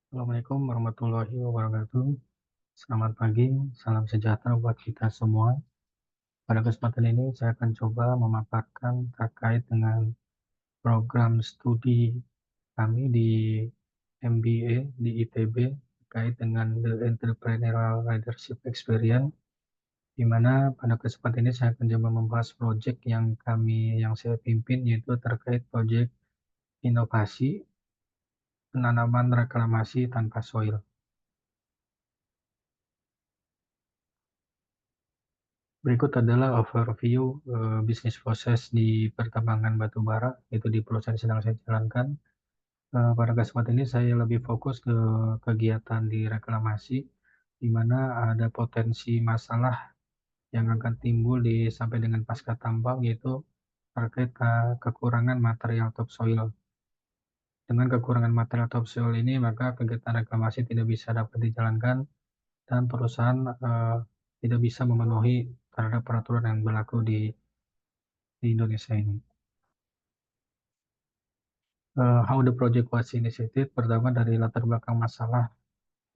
Assalamualaikum warahmatullahi wabarakatuh. Selamat pagi, salam sejahtera buat kita semua. Pada kesempatan ini saya akan coba memaparkan terkait dengan program studi kami di MBA di ITB terkait dengan The Entrepreneurial Leadership Experience, di mana pada kesempatan ini saya akan coba membahas proyek yang saya pimpin, yaitu terkait proyek inovasi penanaman reklamasi tanpa soil. Berikut adalah overview bisnis proses di pertambangan batu bara, itu di perusahaan yang sedang saya jalankan. Pada kesempatan ini saya lebih fokus ke kegiatan di reklamasi, di mana ada potensi masalah yang akan timbul sampai dengan pasca tambang, yaitu terkait kekurangan material topsoil. Dengan kekurangan material topsoil ini, maka kegiatan reklamasi tidak bisa dapat dijalankan dan perusahaan tidak bisa memenuhi terhadap peraturan yang berlaku di Indonesia ini. How the project was initiated, pertama dari latar belakang masalah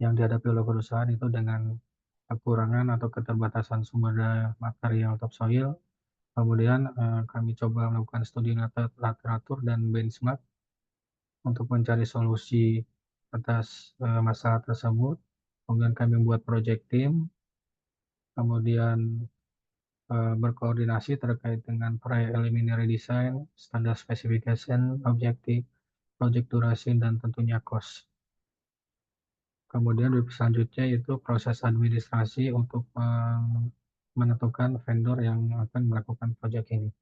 yang dihadapi oleh perusahaan itu dengan kekurangan atau keterbatasan sumber daya material topsoil. Kemudian kami coba melakukan studi literatur dan benchmark untuk mencari solusi atas masalah tersebut. Kemudian kami membuat project team, kemudian berkoordinasi terkait dengan preliminary design, standar specification, objektif, project duration, dan tentunya cost. Kemudian selanjutnya itu proses administrasi untuk menentukan vendor yang akan melakukan proyek ini.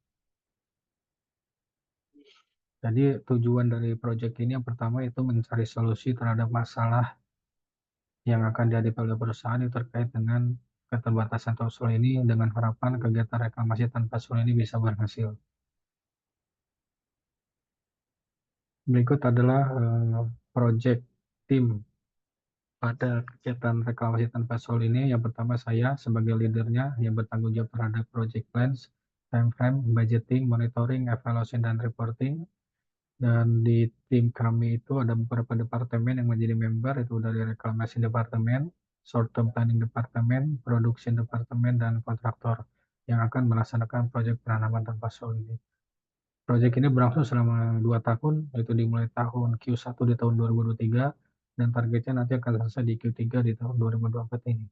Jadi tujuan dari proyek ini yang pertama itu mencari solusi terhadap masalah yang akan dihadapi oleh perusahaan yang terkait dengan keterbatasan topsoil ini, dengan harapan kegiatan reklamasi tanpa soil ini bisa berhasil. Berikut adalah proyek tim pada kegiatan reklamasi tanpa soil ini. Yang pertama saya sebagai leadernya yang bertanggung jawab terhadap project plans, time frame, budgeting, monitoring, evaluation, dan reporting. Dan di tim kami itu ada beberapa departemen yang menjadi member, itu dari reklamasi departemen, short term planning departemen, production departemen, dan kontraktor yang akan melaksanakan proyek penanaman tanpa soil ini. Proyek ini berlangsung selama 2 tahun, yaitu dimulai tahun Q1 di tahun 2023, dan targetnya nanti akan selesai di Q3 di tahun 2024 ini.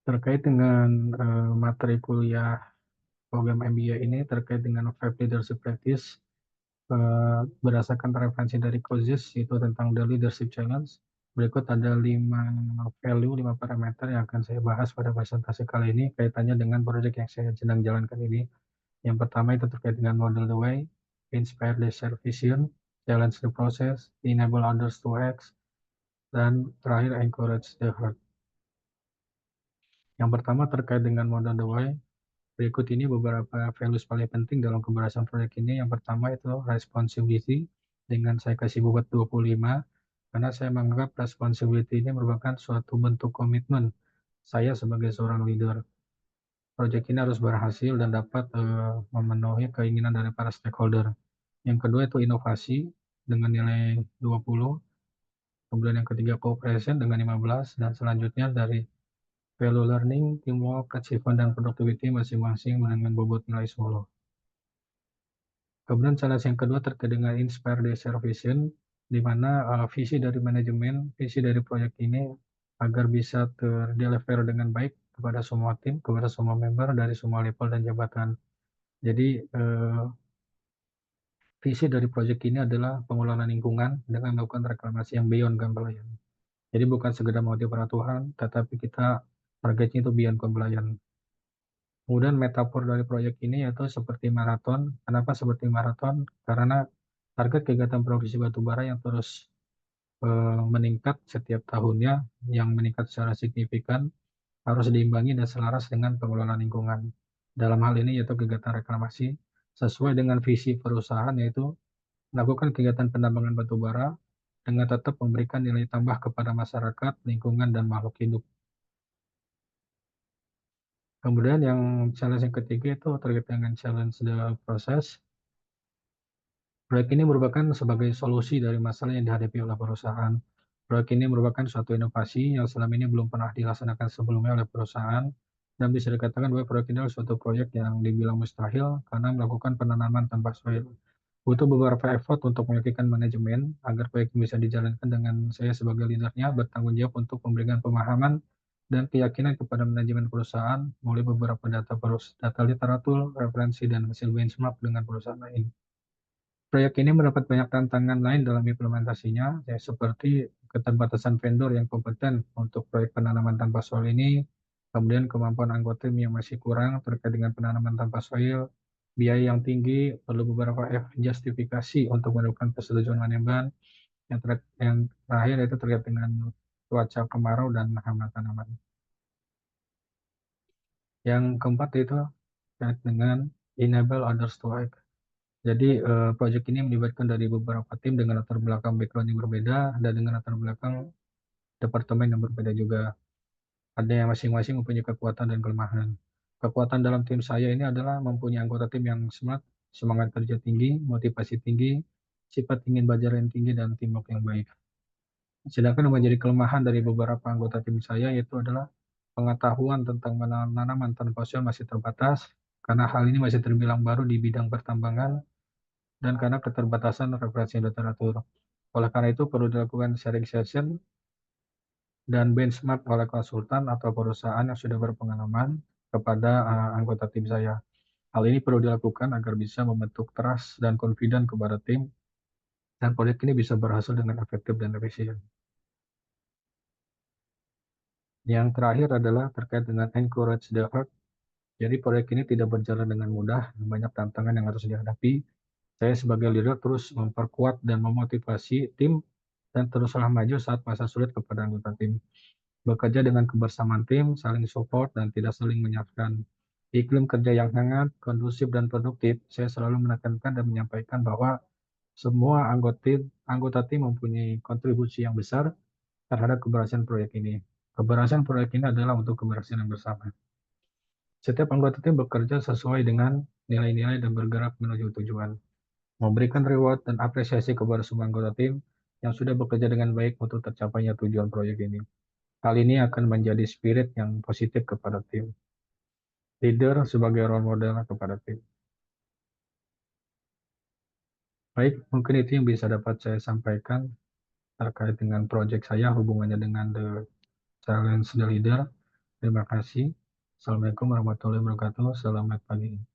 Terkait dengan materi kuliah program MBA ini, terkait dengan 5 Leadership Practice, berdasarkan referensi dari COSIS, itu tentang The Leadership Challenge. Berikut ada 5 value, 5 parameter yang akan saya bahas pada presentasi kali ini, kaitannya dengan proyek yang saya sedang jalankan ini. Yang pertama itu terkait dengan model the way, inspire the share vision, challenge the process, enable others to act, dan terakhir encourage the heart. Yang pertama terkait dengan model the way, berikut ini beberapa values paling penting dalam keberhasilan proyek ini. Yang pertama itu responsibility, dengan saya kasih bobot 25, karena saya menganggap responsibility ini merupakan suatu bentuk komitmen saya sebagai seorang leader. Proyek ini harus berhasil dan dapat memenuhi keinginan dari para stakeholder. Yang kedua itu inovasi dengan nilai 20, kemudian yang ketiga cooperation dengan 15, dan selanjutnya dari value learning, teamwork, achievement, dan productivity masing-masing dengan bobot nilai 10. Kemudian challenge yang kedua terkait dengan inspire the share vision, di mana visi dari manajemen, visi dari proyek ini agar bisa terdeliver dengan baik kepada semua tim, kepada semua member dari semua level dan jabatan. Jadi visi dari proyek ini adalah pengelolaan lingkungan dengan melakukan reklamasi yang beyond compliance. Jadi bukan sekedar mengerti peraturan, tetapi kita targetnya itu beyond compliance. Kemudian metafor dari proyek ini yaitu seperti maraton. Kenapa seperti maraton? Karena target kegiatan produksi batubara yang terus meningkat setiap tahunnya, yang meningkat secara signifikan, harus diimbangi dan selaras dengan pengelolaan lingkungan. Dalam hal ini yaitu kegiatan reklamasi sesuai dengan visi perusahaan, yaitu melakukan kegiatan penambangan batubara dengan tetap memberikan nilai tambah kepada masyarakat, lingkungan, dan makhluk hidup. Kemudian yang challenge yang ketiga itu terkait dengan challenge the process. Proyek ini merupakan sebagai solusi dari masalah yang dihadapi oleh perusahaan. Proyek ini merupakan suatu inovasi yang selama ini belum pernah dilaksanakan sebelumnya oleh perusahaan, dan bisa dikatakan bahwa proyek ini adalah suatu proyek yang dibilang mustahil karena melakukan penanaman tanpa soil. Butuh beberapa effort untuk meyakinkan manajemen agar proyek ini bisa dijalankan, dengan saya sebagai leadernya bertanggung jawab untuk memberikan pemahaman dan keyakinan kepada manajemen perusahaan melalui beberapa data literatur, referensi, dan hasil benchmark dengan perusahaan lain. Proyek ini mendapat banyak tantangan lain dalam implementasinya, ya seperti keterbatasan vendor yang kompeten untuk proyek penanaman tanpa soil ini, kemudian kemampuan anggota tim yang masih kurang terkait dengan penanaman tanpa soil, biaya yang tinggi, perlu beberapa justifikasi untuk mendapatkan persetujuan manajemen, yang terakhir itu terkait dengan cuaca kemarau dan hama tanaman. Yang keempat itu terkait dengan enable others to act. Jadi, proyek ini melibatkan dari beberapa tim dengan latar belakang background yang berbeda dan dengan latar belakang departemen yang berbeda juga. Ada yang masing-masing mempunyai kekuatan dan kelemahan. Kekuatan dalam tim saya ini adalah mempunyai anggota tim yang smart, semangat kerja tinggi, motivasi tinggi, sifat ingin belajar yang tinggi, dan teamwork yang baik. Sedangkan yang menjadi kelemahan dari beberapa anggota tim saya yaitu adalah pengetahuan tentang menanam tanpa sosial masih terbatas, karena hal ini masih terbilang baru di bidang pertambangan dan karena keterbatasan referensi literatur. Oleh karena itu, perlu dilakukan sharing session dan benchmark oleh konsultan atau perusahaan yang sudah berpengalaman kepada anggota tim saya. Hal ini perlu dilakukan agar bisa membentuk trust dan confident kepada tim, dan proyek ini bisa berhasil dengan efektif dan efisien. Yang terakhir adalah terkait dengan encourage the heart. Jadi proyek ini tidak berjalan dengan mudah, banyak tantangan yang harus dihadapi. Saya sebagai leader terus memperkuat dan memotivasi tim dan teruslah maju saat masa sulit kepada anggota tim. Bekerja dengan kebersamaan tim, saling support, dan tidak saling menyalahkan. Iklim kerja yang hangat, kondusif, dan produktif, saya selalu menekankan dan menyampaikan bahwa semua anggota tim mempunyai kontribusi yang besar terhadap keberhasilan proyek ini. Keberhasilan proyek ini adalah untuk keberhasilan bersama. Setiap anggota tim bekerja sesuai dengan nilai-nilai dan bergerak menuju tujuan. Memberikan reward dan apresiasi kepada semua anggota tim yang sudah bekerja dengan baik untuk tercapainya tujuan proyek ini. Hal ini akan menjadi spirit yang positif kepada tim. Leader sebagai role model kepada tim. Baik, mungkin itu yang bisa dapat saya sampaikan terkait dengan proyek saya, hubungannya dengan the challenge the leader. Terima kasih. Assalamualaikum warahmatullahi wabarakatuh. Selamat pagi.